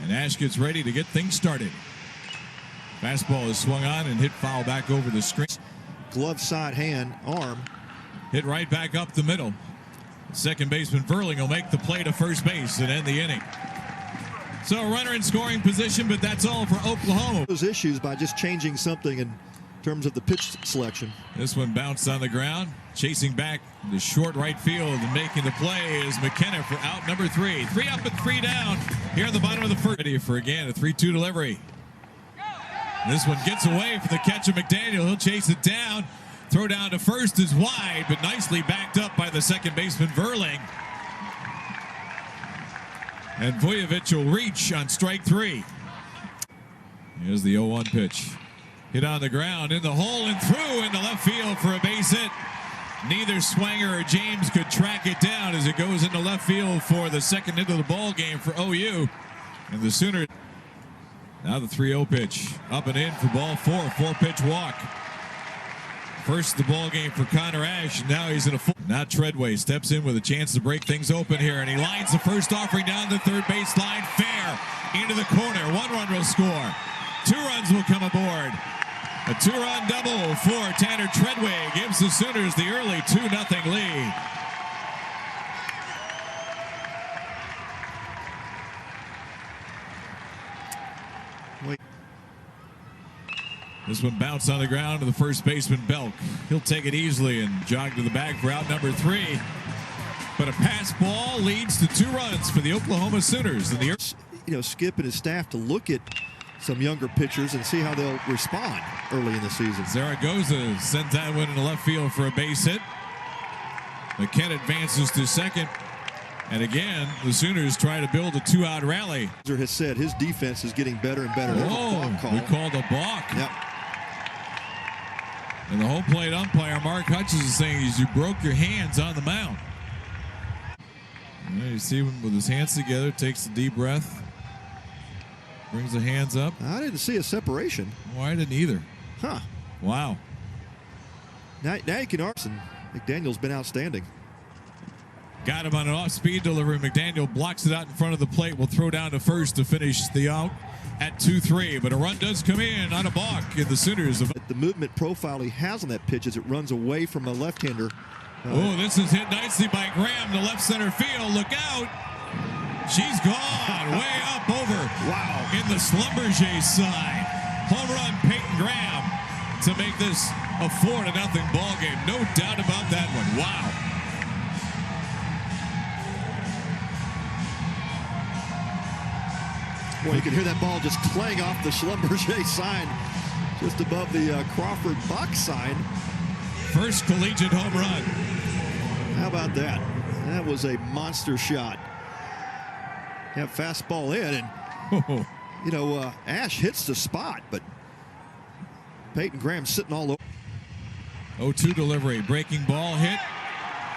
And Ash gets ready to get things started. Fastball is swung on and hit foul back over the screen. Glove side hand, arm. Hit right back up the middle. Second baseman Verling will make the play to first base and end the inning. So a runner in scoring position, but that's all for Oklahoma. Those issues by just changing something in terms of the pitch selection. This one bounced on the ground. Chasing back the short right field and making the play is McKenna for out number 3. 3 up and 3 down here at the bottom of the first. Ready for again a 3-2 delivery. This one gets away from the catcher McDaniel. He'll chase it down. Throw down to first is wide, but nicely backed up by the second baseman Verling. And Vujovic will reach on strike 3. Here's the 0-1 pitch. Hit on the ground, in the hole and through into left field for a base hit. Neither Swanger or James could track it down as it goes into left field for the second hit of the ball game for OU. And the Sooners. Now the 3-0 pitch. Up and in for ball 4. 4-pitch walk. First the ball game for Connor Ash. Now he's in a full. Now Treadway steps in with a chance to break things open here. And he lines the first offering down the third baseline. Fair into the corner. 1 run will score. 2 runs will come aboard. A 2-run double for Tanner Treadway gives the Sooners the early 2-0 lead. This one bounced on the ground to the first baseman Belk. He'll take it easily and jog to the bag for out number 3. But a pass ball leads to 2 runs for the Oklahoma Sooners. And the Skip and his staff to look at some younger pitchers and see how they'll respond early in the season. Zaragoza sent that one into left field for a base hit. McKenna advances to second. And again, the Sooners try to build a 2-out rally. Has said his defense is getting better and better. Oh, we called a balk. Yep. And the home plate umpire, Mark Hutchins, is saying you broke your hands on the mound. You see him with his hands together, takes a deep breath, brings the hands up. I didn't see a separation. Well, I didn't either. Huh. Wow. Now you can argue. McDaniel's been outstanding. Got him on an off-speed delivery. McDaniel blocks it out in front of the plate. Will throw down to first to finish the out at 2-3. But a run does come in on a balk, and the Sooners. The movement profile he has on that pitch as it runs away from a left-hander. This is hit nicely by Graham to left center field. Look out. She's gone way up over. Wow. In the Schlumberger side. Home run Peyton Graham to make this a 4-0 ball game. No doubt about that one. Wow. Boy, you can hear that ball just clang off the Schlumberger sign just above the Crawford box sign. First collegiate home run. How about that? That was a monster shot. Yeah, fastball in, and Ash hits the spot, but Peyton Graham sitting all over. 0-2 delivery, breaking ball hit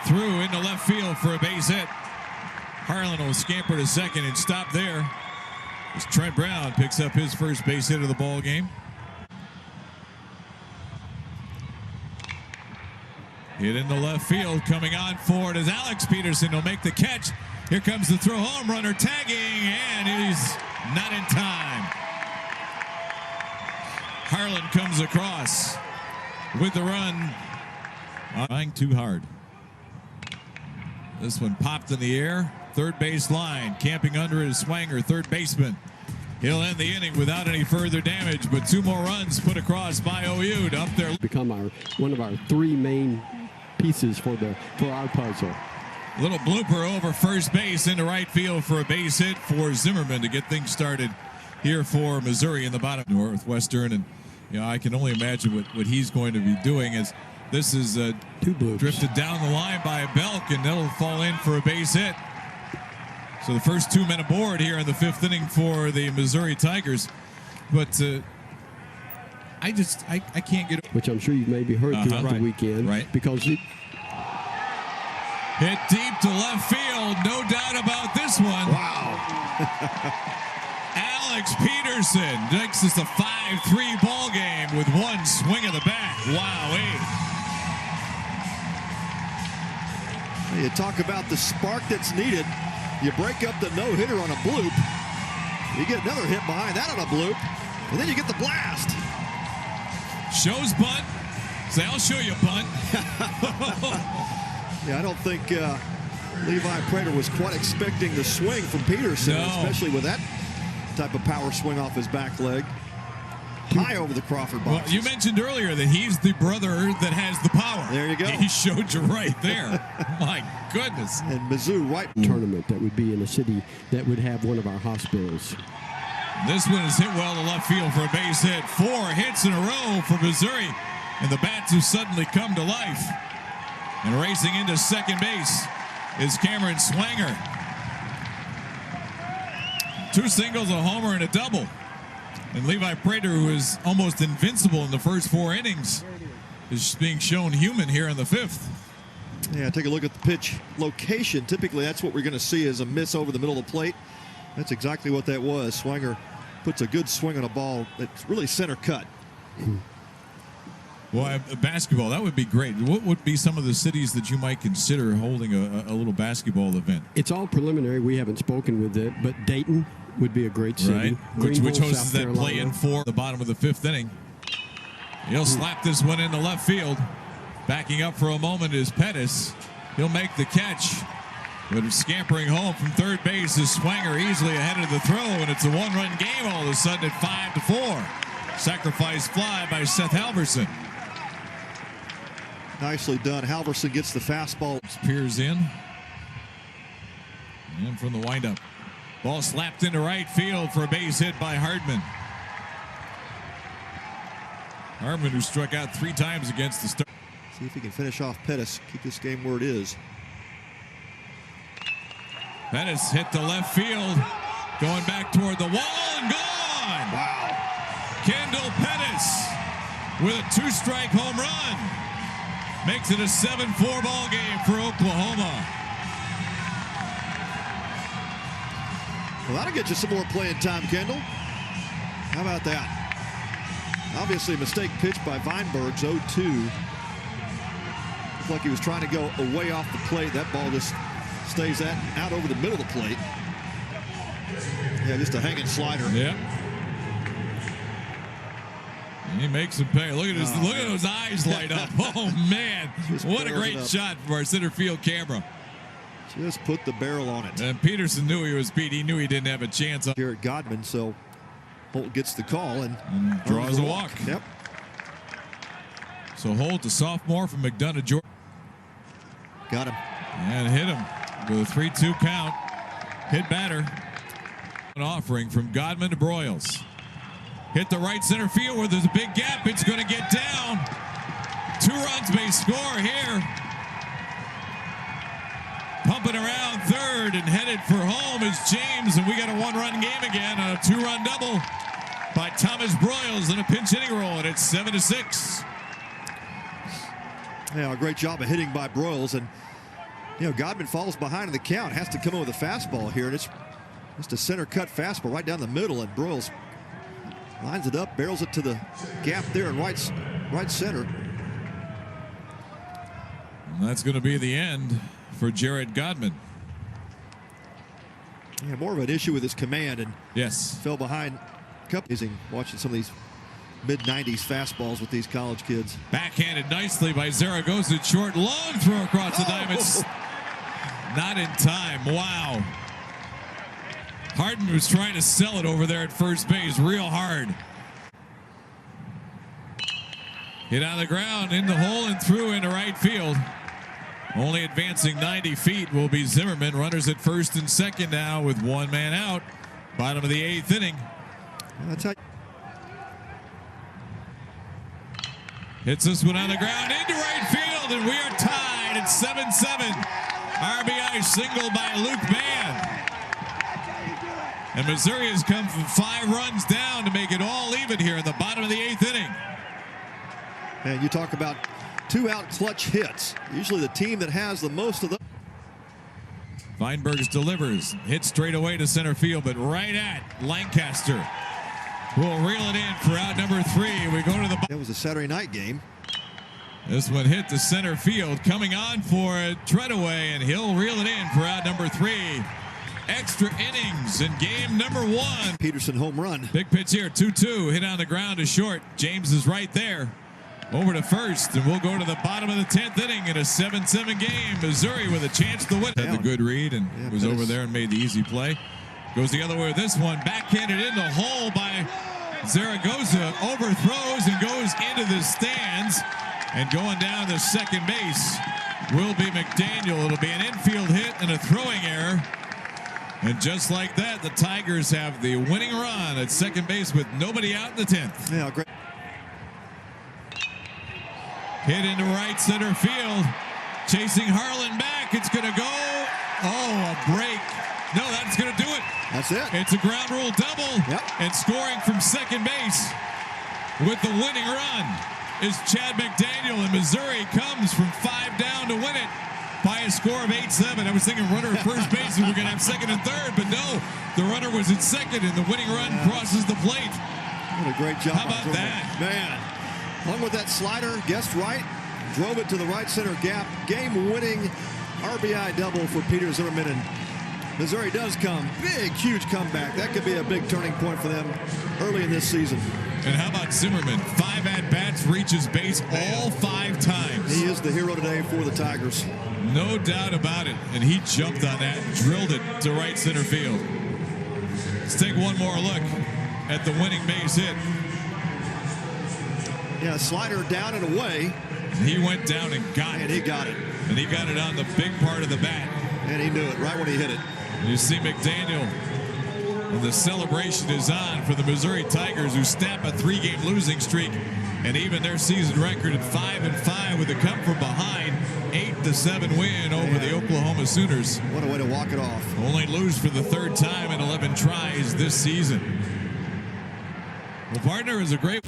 through into left field for a base hit. Harlan will scamper to second and stop there as Trent Brown picks up his first base hit of the ball game. Hit into left field, coming on forward as Alex Peterson will make the catch. Here comes the throw, home runner tagging, and he's not in time. Harlan comes across with the run. Trying too hard. This one popped in the air. Third base line, camping under his Swanger, third baseman. He'll end the inning without any further damage, but 2 more runs put across by OU to up there. Become one of our 3 main pieces for our puzzle. Little blooper over first base into right field for a base hit for Zimmerman to get things started here for Missouri in the bottom. Northwestern, and I can only imagine what he's going to be doing as this is 2 bloops drifted down the line by Belk, and that'll fall in for a base hit. So the first 2 men aboard here in the 5th inning for the Missouri Tigers, but I can't get. Which I'm sure you've maybe heard throughout the weekend, right? Because hit deep to left field, no doubt about this one. Wow. Alex Peterson makes this a 5-3 ball game with 1 swing of the bat. Wow-wee. You talk about the spark that's needed. You break up the no-hitter on a bloop. You get another hit behind that on a bloop, and then you get the blast. Shows bunt. Say, I'll show you a bunt. Yeah, I don't think Levi Prater was quite expecting the swing from Peterson, especially with that type of power swing off his back leg. High over the Crawford box. Well, you mentioned earlier that he's the brother that has the power. There you go. He showed you right there. My goodness. And Mizzou right. Tournament that would be in a city that would have one of our hospitals. This one is hit well to left field for a base hit. 4 hits in a row for Missouri. And the bats have suddenly come to life. And racing into second base is Cameron Swanger. 2 singles, a homer, and a double. And Levi Prater, who is almost invincible in the first 4 innings, is being shown human here in the 5th. Yeah, take a look at the pitch location. Typically, that's what we're going to see as a miss over the middle of the plate. That's exactly what that was. Swanger puts a good swing on a ball that's really center cut. Well, basketball, that would be great. What would be some of the cities that you might consider holding a little basketball event? It's all preliminary. We haven't spoken with it, but Dayton would be a great city. Right, which hosts that play-in for the bottom of the 5th inning. He'll slap this one into left field. Backing up for a moment is Pettis. He'll make the catch. But scampering home from third base is Swanger, easily ahead of the throw, and it's a 1-run game all of a sudden at 5-4. Sacrifice fly by Seth Halverson. Nicely done. Halverson gets the fastball. Peers in. And from the windup. Ball slapped into right field for a base hit by Hardman. Hardman, who struck out 3 times against the Stars. See if he can finish off Pettis. Keep this game where it is. Pettis hit to left field. Going back toward the wall and gone. Wow. Kendall Pettis with a 2-strike home run. Makes it a 7-4 ball game for Oklahoma. Well, that'll get you some more playing time, Kendall. How about that? Obviously a mistake pitch by Weinberg's 0-2. Looked like he was trying to go away off the plate. That ball just stays out over the middle of the plate. Yeah, just a hanging slider. Yeah. And he makes him pay. Look at those eyes light up. Oh man, what a great shot from our center field camera. Just put the barrel on it. And Peterson knew he was beat. He knew he didn't have a chance. Jared Godman, so Holt gets the call and draws a walk. Yep. So Holt, the sophomore from McDonough, Georgia. Got him. And hit him with a 3-2 count. Hit batter. An offering from Godman to Broyles. Hit the right center field where there's a big gap. It's going to get down. 2 runs may score here. Pumping around third and headed for home is James, and we got a 1-run game again on a 2-run double by Thomas Broyles in a pinch hitting roll, and it's 7-6. Yeah, a great job of hitting by Broyles, and Godman falls behind in the count, has to come in with a fastball here, and it's just a center cut fastball right down the middle, and Broyles lines it up, barrels it to the gap there in right center. And that's going to be the end for Jared Godman. Yeah, more of an issue with his command, and yes, fell behind. Watching some of these mid-90s fastballs with these college kids. Backhanded nicely by Zaragoza. Short, long throw across the diamonds. Not in time. Wow. Hardman was trying to sell it over there at first base real hard. Hit on the ground, in the hole and through into right field. Only advancing 90 feet will be Zimmerman. Runners at first and second now with 1 man out. Bottom of the 8th inning. That's how. Hits this one on the ground into right field, and we are tied at 7-7. RBI single by Luke Mann. And Missouri has come from 5 runs down to make it all even here in the bottom of the 8th inning. And you talk about 2-out clutch hits. Usually the team that has the most of them. Weinbergs delivers. Hit straight away to center field, but right at Lancaster. We'll reel it in for out number 3. We go to the... It was a Saturday night game. This one hit the center field. Coming on for it, Treadaway, and he'll reel it in for out number 3. extra innings in game number 1. Peterson home run. Big pitch here, 2-2, hit on the ground to short. James is right there. Over to first, and we'll go to the bottom of the 10th inning in a 7-7 game. Missouri with a chance to win. Had the good read and was over there and made the easy play. Goes the other way with this one. Backhanded in the hole by Zaragoza. Overthrows and goes into the stands. And going down to second base will be McDaniel. It'll be an infield hit and a throwing error. And just like that, the Tigers have the winning run at second base with nobody out in the 10th. Yeah, great. Hit into right center field. Chasing Harlan back. It's going to go. Oh, a break. No, that's going to do it. That's it. It's a ground rule double. Yep. And scoring from second base with the winning run is Chad McDaniel. And Missouri comes from 5 down to win it by a score of 8-7. I was thinking runner at first base and we're going to have second and third. But no, the runner was at second and the winning run crosses the plate. What a great job. How about that? Man. Along with that slider, guessed right, drove it to the right center gap. Game-winning RBI double for Peter Zimmerman. And Missouri does come. Big, huge comeback. That could be a big turning point for them early in this season. And how about Zimmerman? 5 at-bats, reaches base all 5 times. He is the hero today for the Tigers. No doubt about it. And he jumped on that and drilled it to right center field. Let's take one more look at the winning base hit. Yeah, slider down and away. He went down and got it. And he got it. And he got it on the big part of the bat. And he knew it right when he hit it. You see McDaniel. And the celebration is on for the Missouri Tigers, who snap a 3-game losing streak. And even their season record at 5-5 with a come from behind 8-7 win over the Oklahoma Sooners. What a way to walk it off. Only lose for the 3rd time in 11 tries this season. Well, partner, is a great...